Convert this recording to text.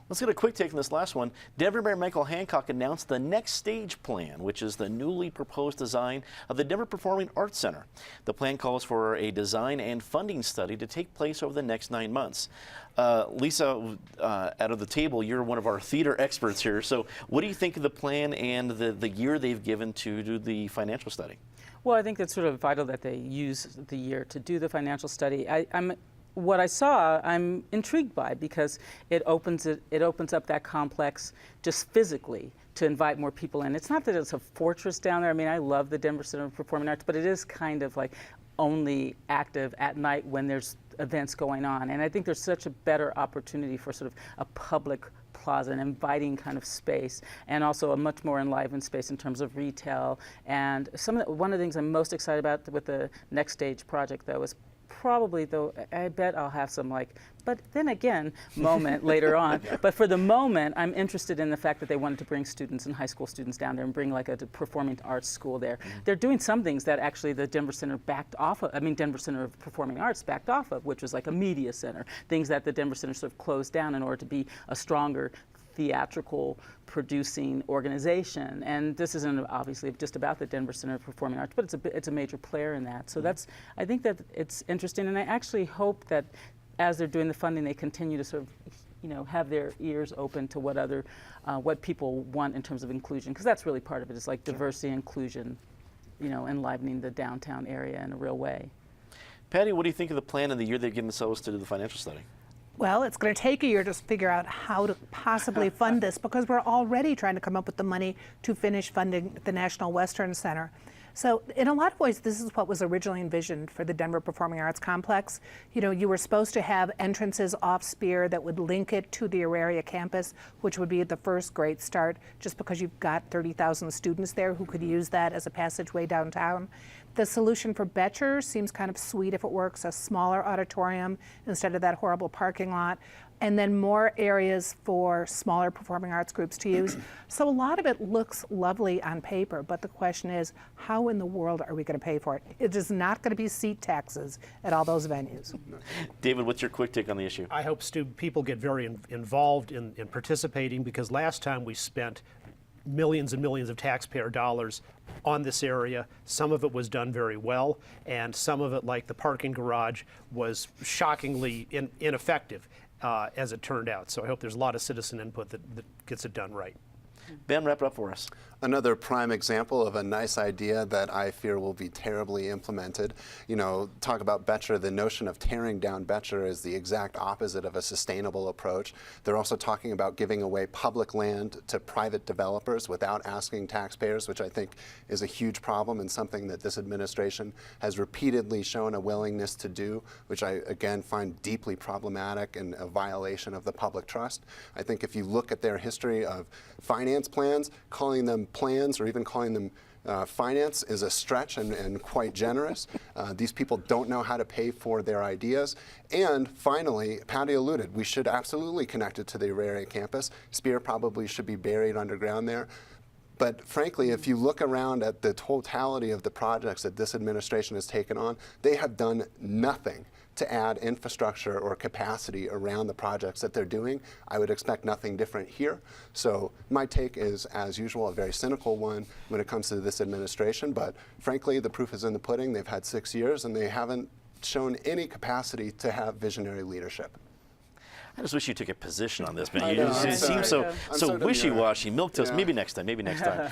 Let's get a quick take on this last one. Denver Mayor Michael Hancock announced the Next Stage plan, which is the newly proposed design of the Denver Performing Arts Center. The plan calls for a design and funding study to take place over the next 9 months. Lisa, out of the table, you're one of our theater experts here. So what do you think of the plan and the year they've given to do the financial study? Well, I think it's sort of vital that they use the year to do the financial study. What I saw, I'm intrigued by, because it opens up that complex just physically to invite more people in. It's not that it's a fortress down there. I mean, I love the Denver Center for Performing Arts, but it is kind of like only active at night when there's events going on. And I think there's such a better opportunity for sort of a public plaza, an inviting kind of space, and also a much more enlivened space in terms of retail. And one of the things I'm most excited about with the Next Stage project, though, is probably, though, I bet I'll have some but then again, moment later on. Yeah. But for the moment, I'm interested in the fact that they wanted to bring students and high school students down there and bring like a performing arts school there. Mm-hmm. They're doing some things that actually the Denver Center backed off of, Denver Center of Performing Arts backed off of, which was like a media center, things that the Denver Center sort of closed down in order to be a stronger theatrical producing organization. And this isn't obviously just about the Denver Center of Performing Arts, but it's a major player in that. So I think that it's interesting, and I actually hope that as they're doing the funding, they continue to sort of have their ears open to what people want in terms of inclusion, because that's really part of it. It's like diversity, inclusion, enlivening the downtown area in a real way. Patty, what do you think of the plan and the year they've given themselves to do the financial study? Well, it's going to take a year to figure out how to possibly fund this, because we're already trying to come up with the money to finish funding the National Western Center. So in a lot of ways, this is what was originally envisioned for the Denver Performing Arts Complex. You were supposed to have entrances off Spear that would link it to the Auraria campus, which would be the first great start, just because you've got 30,000 students there who could use that as a passageway downtown. The solution for Betcher seems kind of sweet if it works, a smaller auditorium instead of that horrible parking lot, and then more areas for smaller performing arts groups to use. So a lot of it looks lovely on paper, but the question is, how in the world are we going to pay for it? It is not going to be seat taxes at all those venues. David, what's your quick take on the issue? I hope people get very involved in participating, because last time we spent millions and millions of taxpayer dollars on this area. Some of it was done very well, and some of it, like the parking garage, was shockingly ineffective as it turned out. So I hope there's a lot of citizen input that gets it done right. Ben, wrap it up for us. Another prime example of a nice idea that I fear will be terribly implemented. Talk about Betcher. The notion of tearing down Betcher is the exact opposite of a sustainable approach. They're also talking about giving away public land to private developers without asking taxpayers, which I think is a huge problem and something that this administration has repeatedly shown a willingness to do, which I, again, find deeply problematic and a violation of the public trust. I think if you look at their history of finance plans, calling them plans or even calling them finance is a stretch and quite generous. These people don't know how to pay for their ideas. And finally, Patty alluded, we should absolutely connect it to the Auraria campus. Spear probably should be buried underground there. But frankly, if you look around at the totality of the projects that this administration has taken on, they have done nothing to add infrastructure or capacity around the projects that they're doing. I would expect nothing different here. So my take is, as usual, a very cynical one when it comes to this administration. But frankly, the proof is in the pudding. They've had 6 years, and they haven't shown any capacity to have visionary leadership. I just wish you took a position on this, man. You seem so wishy-washy, milquetoast. Maybe next time.